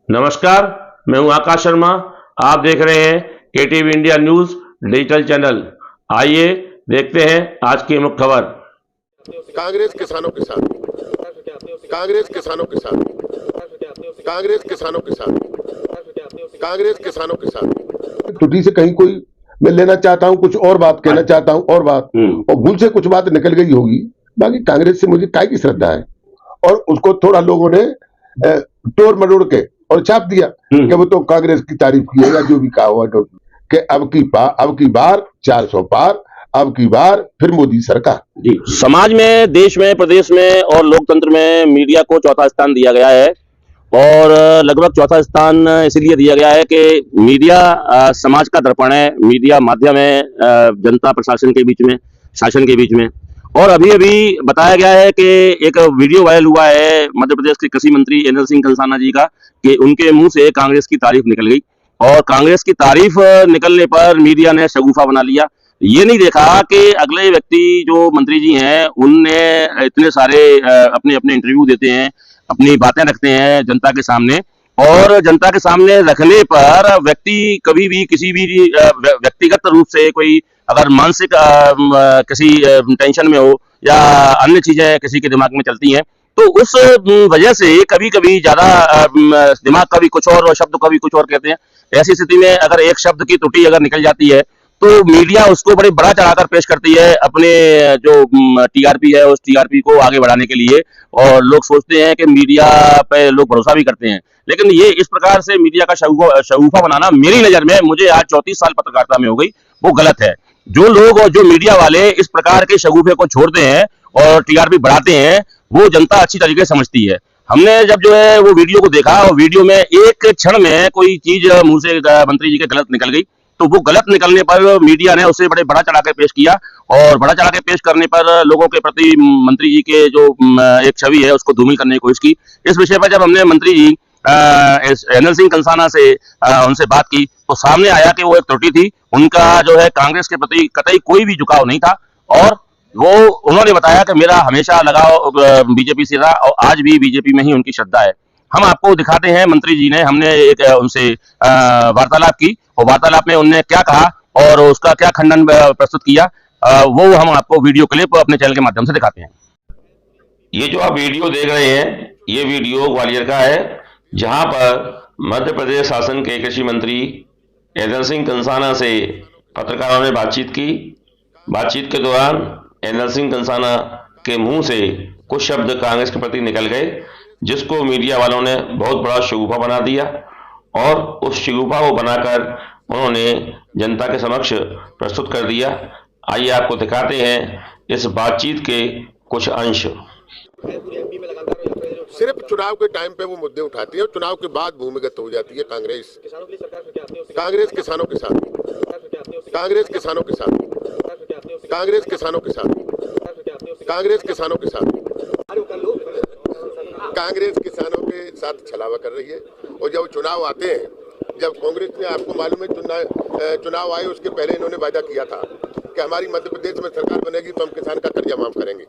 नमस्कार, मैं हूं आकाश शर्मा। आप देख रहे हैं KTV India news digital channel. आइए देखते हैं आज की मुख्य खबर। कांग्रेस किसानों के साथ, कांग्रेस किसानों के साथ, कांग्रेस किसानों के साथ, कांग्रेस किसानों के साथ त्रुटि से कहीं कोई मैं लेना चाहता हूं, कुछ और बात कहना चाहता हूं और बात, और भूल से कुछ बात निकल गई होगी। बाकी कांग्रेस से मुझे काय की श्रद्धा है, और उसको थोड़ा लोगों ने तोड़ मरोड़ के और छाप दिया कि वो तो कांग्रेस की तारीफ की है या जो भी कहा हुआ कि अब की बार 400 पार, अब की बार फिर मोदी सरकार। जी, समाज में, देश में, प्रदेश में और लोकतंत्र में मीडिया को चौथा स्थान दिया गया है। और लगभग चौथा स्थान इसलिए दिया गया है कि मीडिया समाज का दर्पण है। मीडिया माध्यम है जनता प्रशासन के बीच में, शासन के बीच में। और अभी अभी बताया गया है कि एक वीडियो वायरल हुआ है मध्य प्रदेश के कृषि मंत्री एनएल सिंह कंसाना जी का, कि उनके मुंह से कांग्रेस की तारीफ निकल गई। और कांग्रेस की तारीफ निकलने पर मीडिया ने शगुफा बना लिया। ये नहीं देखा कि अगले व्यक्ति जो मंत्री जी हैं, उनने इतने सारे अपने अपने इंटरव्यू देते हैं, अपनी बातें रखते हैं जनता के सामने। और जनता के सामने रखने पर व्यक्ति कभी भी किसी भी व्यक्तिगत रूप से कोई अगर मानसिक किसी टेंशन में हो या अन्य चीजें किसी के दिमाग में चलती हैं, तो उस वजह से कभी कभी ज्यादा दिमाग का भी कुछ और शब्द का भी कुछ और कहते हैं। ऐसी स्थिति में अगर एक शब्द की त्रुटि अगर निकल जाती है तो मीडिया उसको बड़े बड़ा चढ़ाकर पेश करती है अपने जो टीआरपी है, उस टीआरपी को आगे बढ़ाने के लिए। और लोग सोचते हैं कि मीडिया पे लोग भरोसा भी करते हैं, लेकिन ये इस प्रकार से मीडिया का शगुफा बनाना मेरी नजर में, मुझे आज 34 साल पत्रकारिता में हो गई, वो गलत है। जो लोग और जो मीडिया वाले इस प्रकार के शगुफे को छोड़ते हैं और टीआरपी बढ़ाते हैं, वो जनता अच्छी तरीके से समझती है। हमने जब जो है वो वीडियो को देखा, और वीडियो में एक क्षण में कोई चीज मुंह से मंत्री जी के गलत निकल गई, तो वो गलत निकलने पर मीडिया ने उसे बड़े बड़ा चढ़ा के पेश किया। और बड़ा चढ़ा के पेश करने पर लोगों के प्रति मंत्री जी के जो एक छवि है उसको धूमिल करने की कोशिश की। इस विषय पर जब हमने मंत्री जी एनएल सिंह कंसाना से उनसे बात की, तो सामने आया कि वो एक त्रुटि थी। उनका जो है कांग्रेस के प्रति कतई कोई भी झुकाव नहीं था। और वो उन्होंने बताया कि मेरा हमेशा लगाव बीजेपी से रहा और आज भी बीजेपी में ही उनकी श्रद्धा है। हम आपको दिखाते हैं, मंत्री जी ने, हमने एक उनसे वार्तालाप की, और वार्तालाप में उन्होंने क्या कहा और उसका क्या खंडन प्रस्तुत किया, वो हम आपको वीडियो क्लिप अपने चैनल के माध्यम से दिखाते हैं। ये जो आप वीडियो देख रहे हैं, ये वीडियो ग्वालियर का है, जहां पर मध्य प्रदेश शासन के कृषि मंत्री एनएल सिंह कंसाना से पत्रकारों ने बातचीत की। बातचीत के दौरान एनएल सिंह कंसाना के मुंह से कुछ शब्द कांग्रेस के प्रति निकल गए, जिसको मीडिया वालों ने बहुत बड़ा शगुफा बना दिया। और उस शगुफा को बनाकर उन्होंने जनता के समक्ष प्रस्तुत कर दिया। आइए आपको दिखाते हैं इस बातचीत के कुछ अंश। सिर्फ चुनाव के टाइम पे वो मुद्दे उठाती है, चुनाव के बाद भूमिगत हो जाती है कांग्रेस। कांग्रेस किसानों के साथ, कांग्रेस किसानों के साथ, कांग्रेस किसानों के साथ, कांग्रेस किसानों के साथ, कांग्रेस किसानों के साथ छलावा कर रही है। और जब चुनाव आते हैं, जब कांग्रेस ने, आपको मालूम है, चुनाव आए उसके पहले इन्होंने वादा किया था कि हमारी मध्य प्रदेश में सरकार बनेगी तो हम किसान का कर्जा माफ करेंगे,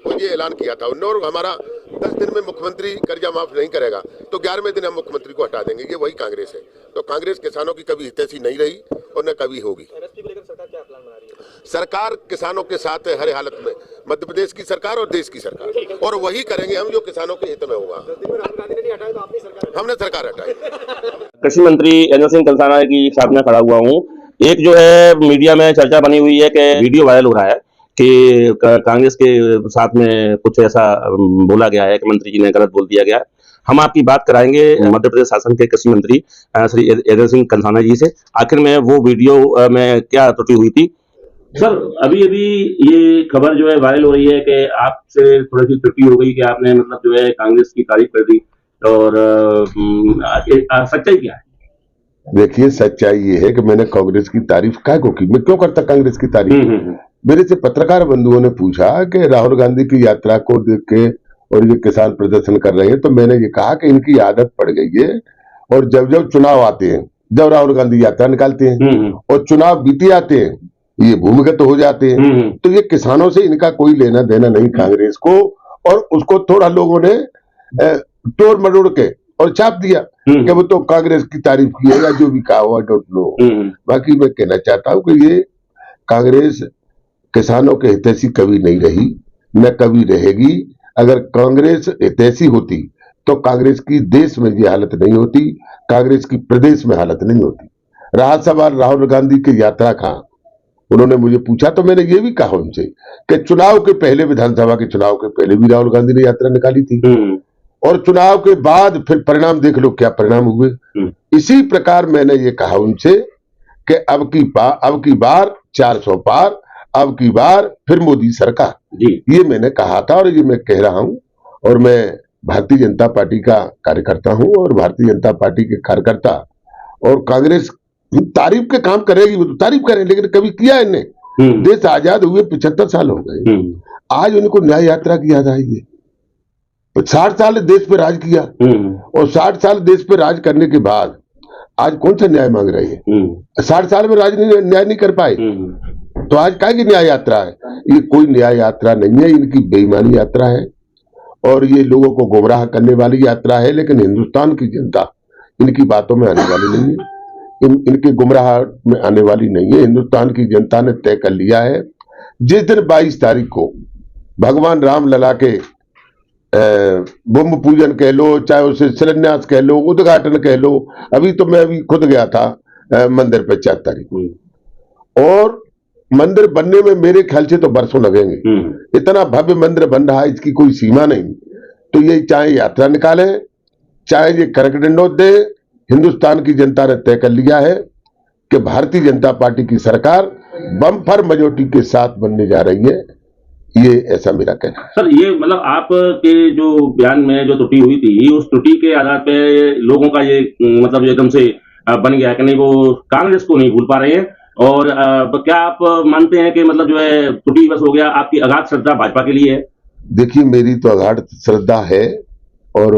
और ये ऐलान किया था उन्होंने। और हमारा 10 दिन में मुख्यमंत्री कर्जा माफ नहीं करेगा तो 11वें दिन हम मुख्यमंत्री को हटा देंगे। ये वही कांग्रेस है। तो कांग्रेस किसानों की कभी हितैषी नहीं रही और न कभी होगी। सरकार किसानों के साथ है हर हालत में, मध्य प्रदेश की सरकार और देश की सरकार, और वही करेंगे हम जो किसानों के हित में होगा। हमने सरकार हटाई। कृषि मंत्री एनएल सिंह कंसाना की साथ में खड़ा हुआ हूँ। एक जो है मीडिया में चर्चा बनी हुई है कि वीडियो वायरल हो रहा है कि कांग्रेस के साथ में कुछ ऐसा बोला गया है कि मंत्री जी ने गलत बोल दिया गया। हम आपकी बात कराएंगे मध्य प्रदेश शासन के कृषि मंत्री श्री एनएल सिंह कंसाना जी से, आखिर में वो वीडियो में क्या त्रुटि हुई थी। सर, अभी अभी ये खबर जो है वायरल हो रही है कि आपसे थोड़ी सी त्रुटि हो गई, कि आपने मतलब जो है कांग्रेस की तारीफ कर दी, और सच्चाई क्या है? देखिए, सच्चाई ये है कि मैंने कांग्रेस की तारीफ काय को की, मैं क्यों करता कांग्रेस की तारीफ। मेरे से पत्रकार बंधुओं ने पूछा कि राहुल गांधी की यात्रा को देख के और ये किसान प्रदर्शन कर रहे हैं, तो मैंने ये कहा कि इनकी आदत पड़ गई है, और जब जब चुनाव आते हैं, जब राहुल गांधी यात्रा निकालते हैं और चुनाव बीते आते हैं, ये भूमिगत हो जाते हैं। तो ये किसानों से इनका कोई लेना देना नहीं कांग्रेस को, और उसको थोड़ा लोगों ने तोड़ मरोड़ के और छाप दिया कि वो तो कांग्रेस की तारीफ की है या जो भी कहा हो, आई डोंट नो। बाकी मैं कहना चाहता हूं कि ये कांग्रेस किसानों के हितैषी कभी नहीं रही, न कभी रहेगी। अगर कांग्रेस हितैषी होती तो कांग्रेस की देश में ये हालत नहीं होती, कांग्रेस की प्रदेश में हालत नहीं होती। रहा सवाल राहुल गांधी की यात्रा का, उन्होंने मुझे पूछा तो मैंने ये भी कहा उनसे कि चुनाव के पहले, विधानसभा के चुनाव के पहले भी राहुल गांधी ने यात्रा निकाली थी, और चुनाव के बाद फिर परिणाम देख लो क्या परिणाम हुए। इसी प्रकार मैंने ये कहा उनसे कि अब की बार 400 पार, अब की बार फिर मोदी सरकार, ये मैंने कहा था और ये मैं कह रहा हूं। और मैं भारतीय जनता पार्टी का कार्यकर्ता हूं, और भारतीय जनता पार्टी के कार्यकर्ता और कांग्रेस तारीफ के काम करेगी, वो तो तारीफ करें, लेकिन कभी किया इन्हें। देश आजाद हुए 75 साल हो गए, आज उनको न्याय यात्रा की याद आई है। 60 साल देश पे राज किया, और 60 साल देश पे राज करने के बाद आज कौन सा न्याय मांग रहे हैं? 60 साल में न्याय नहीं कर पाए, तो आज क्या की न्याय यात्रा है? ये कोई न्याय यात्रा नहीं है, इनकी बेईमानी यात्रा है, और ये लोगों को गुमराह करने वाली यात्रा है। लेकिन हिंदुस्तान की जनता इनकी बातों में आने वाली नहीं है, इनके गुमराह में आने वाली नहीं है। हिंदुस्तान की जनता ने तय कर लिया है, जिस दिन 22 तारीख को भगवान राम लला के भूमि पूजन कह लो, चाहे उसे शिलान्यास कह लो, उद्घाटन कह लो। अभी तो मैं खुद गया था मंदिर पे 4 तारीख को, और मंदिर बनने में मेरे ख्याल से तो बरसों लगेंगे। इतना भव्य मंदिर बन रहा है, इसकी कोई सीमा नहीं। तो ये चाहे यात्रा निकाले, चाहे ये करकटंडोत दे, हिंदुस्तान की जनता ने तय कर लिया है कि भारतीय जनता पार्टी की सरकार बम्पर मेजॉरिटी के साथ बनने जा रही है। ये ऐसा मेरा कहना है। सर, ये मतलब आपके जो बयान में जो त्रुटि हुई थी, उस त्रुटि के आधार पे लोगों का ये मतलब एकदम से बन गया कि नहीं, वो कांग्रेस को नहीं भूल पा रहे हैं। और क्या आप मानते हैं कि मतलब जो है त्रुटि बस हो गया, आपकी अगाध श्रद्धा भाजपा के लिए है? देखिए, मेरी तो अगाध श्रद्धा है, और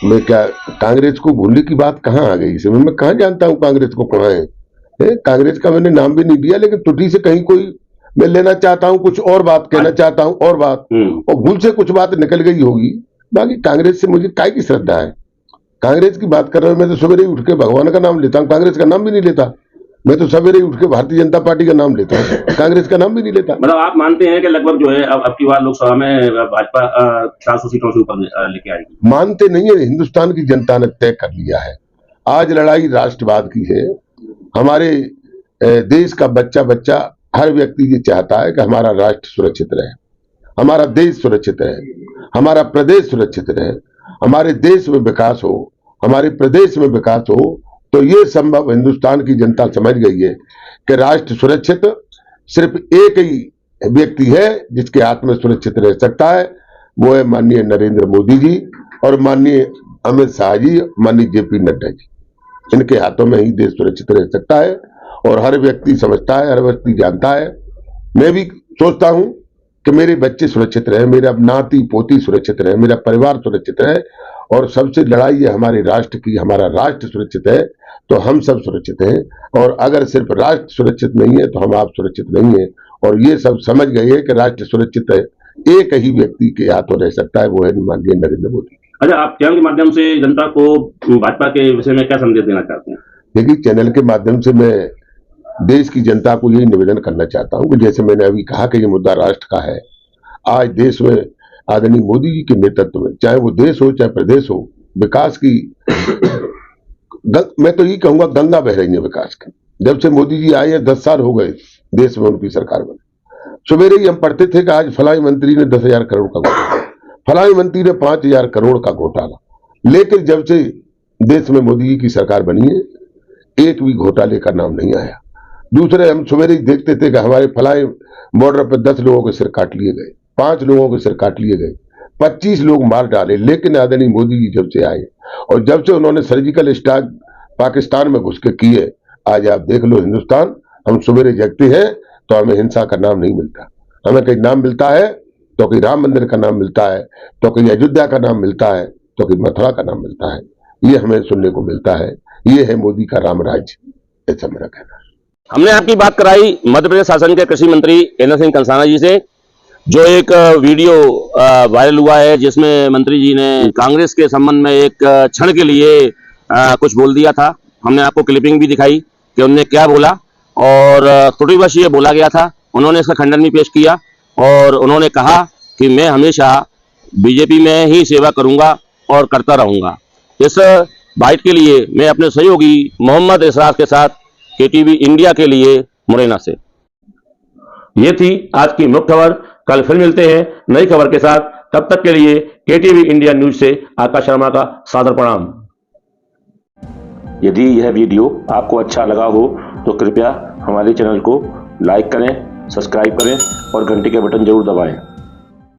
मैं क्या कांग्रेस को भूलने की बात कहाँ आ गई? इसमें मैं कहाँ जानता हूँ कांग्रेस को कहाँ है? कांग्रेस का मैंने नाम भी नहीं दिया, लेकिन त्रुटि से कहीं कोई मैं लेना चाहता हूँ, कुछ और बात कहना चाहता हूँ, और बात, और भूल से कुछ बात निकल गई होगी। बाकी कांग्रेस से मुझे काय की श्रद्धा है? कांग्रेस की बात कर रहे हो, मैं तो सवेरे ही उठ के भगवान का नाम लेता हूँ, कांग्रेस का नाम भी नहीं लेता। मैं तो सवेरे ही उठ के भारतीय जनता पार्टी का नाम लेता हूँ, कांग्रेस का नाम भी नहीं लेता। मतलब आप मानते हैं कि लगभग जो है अब की बार लोकसभा में भाजपा 400 सीटों से ऊपर लेके आएगी? मानते नहीं है, हिंदुस्तान की जनता ने तय कर लिया है। आज लड़ाई राष्ट्रवाद की है। हमारे देश का बच्चा बच्चा, हर व्यक्ति ये चाहता है कि हमारा राष्ट्र सुरक्षित रहे, हमारा देश सुरक्षित रहे, हमारा प्रदेश सुरक्षित रहे, हमारे देश में विकास हो, हमारे प्रदेश में विकास हो। तो ये संभव हिंदुस्तान की जनता समझ गई है कि राष्ट्र सुरक्षित सिर्फ एक ही व्यक्ति है जिसके हाथ में सुरक्षित रह सकता है, वो है माननीय नरेंद्र मोदी जी और माननीय अमित शाह जी, माननीय जेपी नड्डा जी। इनके हाथों में ही देश सुरक्षित रह सकता है, और हर व्यक्ति समझता है, हर व्यक्ति जानता है। मैं भी सोचता हूं कि मेरे बच्चे सुरक्षित रहे, मेरा नाती पोती सुरक्षित रहे, मेरा परिवार सुरक्षित रहे, और सबसे लड़ाई है हमारे राष्ट्र की। हमारा राष्ट्र सुरक्षित है तो हम सब सुरक्षित हैं, और अगर सिर्फ राष्ट्र सुरक्षित नहीं है तो हम आप सुरक्षित नहीं है। और ये सब समझ गए हैं कि राष्ट्र सुरक्षित है, एक ही व्यक्ति के हाथों रह सकता है, वो है माननीय नरेंद्र मोदी। अच्छा, आप चैनल के माध्यम से जनता को भाजपा के विषय में क्या संदेश देना चाहते हैं? देखिए, चैनल के माध्यम से मैं देश की जनता को यही निवेदन करना चाहता हूं कि जैसे मैंने अभी कहा कि ये मुद्दा राष्ट्र का है। आज देश में आदरणीय मोदी जी के नेतृत्व में, चाहे वो देश हो चाहे प्रदेश हो, विकास की मैं तो ये कहूंगा गंगा बह रही है विकास की। जब से मोदी जी आए हैं 10 साल हो गए देश में उनकी सरकार बने। सवेरे ही हम पढ़ते थे कि आज फलाई मंत्री ने 10,000 करोड़ का घोटाला, फलाई मंत्री ने 5,000 करोड़ का घोटाला। लेकिन जब से देश में मोदी जी की सरकार बनी है, एक भी घोटाले का नाम नहीं आया। दूसरे, हम सवेरे ही देखते थे कि हमारे फलाई बॉर्डर पर 10 लोगों के सिर काट लिए गए, 5 लोगों के सिर काट लिए गए, 25 लोग मार डाले। लेकिन आदरणीय मोदी जी जब से आए और जब से उन्होंने सर्जिकल स्ट्राइक पाकिस्तान में घुस के किए, आज आप देख लो हिंदुस्तान, हम सवेरे जगते हैं तो हमें हिंसा का नाम नहीं मिलता। हमें कहीं नाम मिलता है तो कहीं राम मंदिर का नाम मिलता है, तो कहीं अयोध्या का नाम मिलता है, तो कहीं मथुरा का नाम मिलता है। ये हमें सुनने को मिलता है। ये है मोदी का राम राज्य, ऐसा मेरा कहना है। हमने आपकी बात कराई मध्य प्रदेश शासन के कृषि मंत्री केंद्र सिंह कंसाना जी से। जो एक वीडियो वायरल हुआ है जिसमें मंत्री जी ने कांग्रेस के संबंध में एक क्षण के लिए कुछ बोल दिया था। हमने आपको क्लिपिंग भी दिखाई कि उन्होंने क्या बोला और त्रुटिवश ये बोला गया था। उन्होंने इसका खंडन भी पेश किया और उन्होंने कहा कि मैं हमेशा बीजेपी में ही सेवा करूंगा और करता रहूंगा। इस बाइट के लिए मैं अपने सहयोगी मोहम्मद इसरार के साथ केटीवी इंडिया के लिए मुरैना से। ये थी आज की मुख्य खबर। कल फिर मिलते हैं नई खबर के साथ। तब तक के लिए केटीवी इंडिया न्यूज से आकाश शर्मा का सादर प्रणाम। यदि यह वीडियो आपको अच्छा लगा हो तो कृपया हमारे चैनल को लाइक करें, सब्सक्राइब करें और घंटी के बटन जरूर दबाएं।